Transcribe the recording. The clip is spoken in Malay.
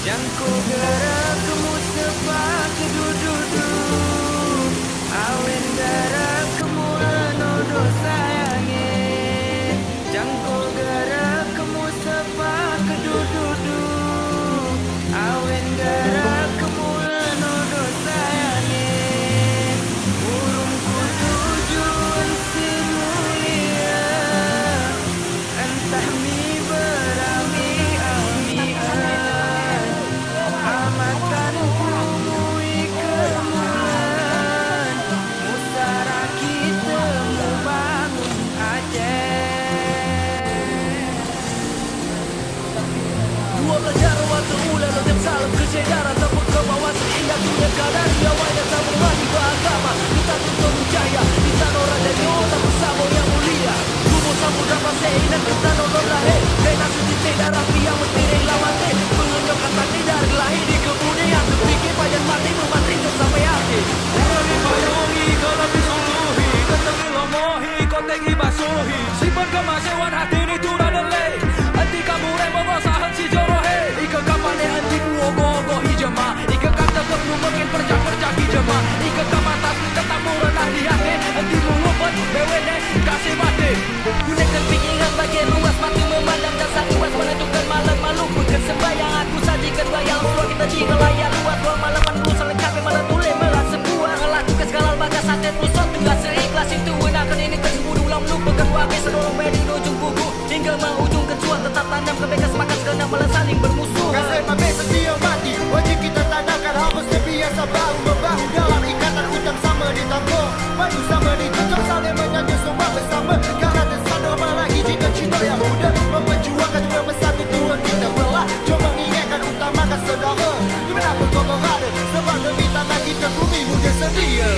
Jangko gerak kamu sepak kedududu Awen gerak kamu lenodo sayange Jangko gerak kamu sepak kedududu Awen gerak kamu lenodo sayange Burungku tujuan si mulia Entah mi berami Amatan kumui kemulan Musara kita membangun Aceh 12 waktu ulang dan salam kesedaran Tepuk ke bawah seindah dunia kadar Nyawa yang tak berbagi beragama Kita tuntut jaya di tanah raja Nyota bersama yang mulia Kubur samudra pasir dan kita nolong lahir Lena suci tidak rapi yang mentirih lamate Mengenyok kata tidak lahir di kemudian Terpikir pajan mati memantri untuk sampai akhir Urani payungi kalau disuruhi Ketengi lomohi kotengi basuhi Simpan kemasewan hati ini turun delay Anti kamu remo sahan si jorohe Ika kapane anti uogo-ogo hijama Ika kata perlu makin percak-percak hijama Ika kamatas tetap murenah di hati Anti mengubah bewene kasih mati Gunakan pikiran bagian luas mati memandang dan saat luas menentukan malam malu Bukan sembayang aku sajikan bayang Suara kita jika layar luas Dua malaman lu saling kape malah tule merasa buah Lakukan segala bagas hati pusat Dengan seikhlas itu gunakan ini tersebut ulang lupakan wakai sedorong beri ujung kuku Hingga mengujung kecuan tetap tanam kebaikan semakan segenap malah saling bermusuh Kasih mabes setia mati Wajib kita tandakan harus terbiasa bahu-membahu Dalam ikatan hutang sama ditanggung Maju sama ditutup saling menyanyi semua bersama Karena tersandar lagi jika cinta yang muda Memperjuangkan juga bersatu Tuhan kita belah Jom mengingatkan utamakan saudara Dimanapun kau berada Sebab demi tanah kita bumi muda sedia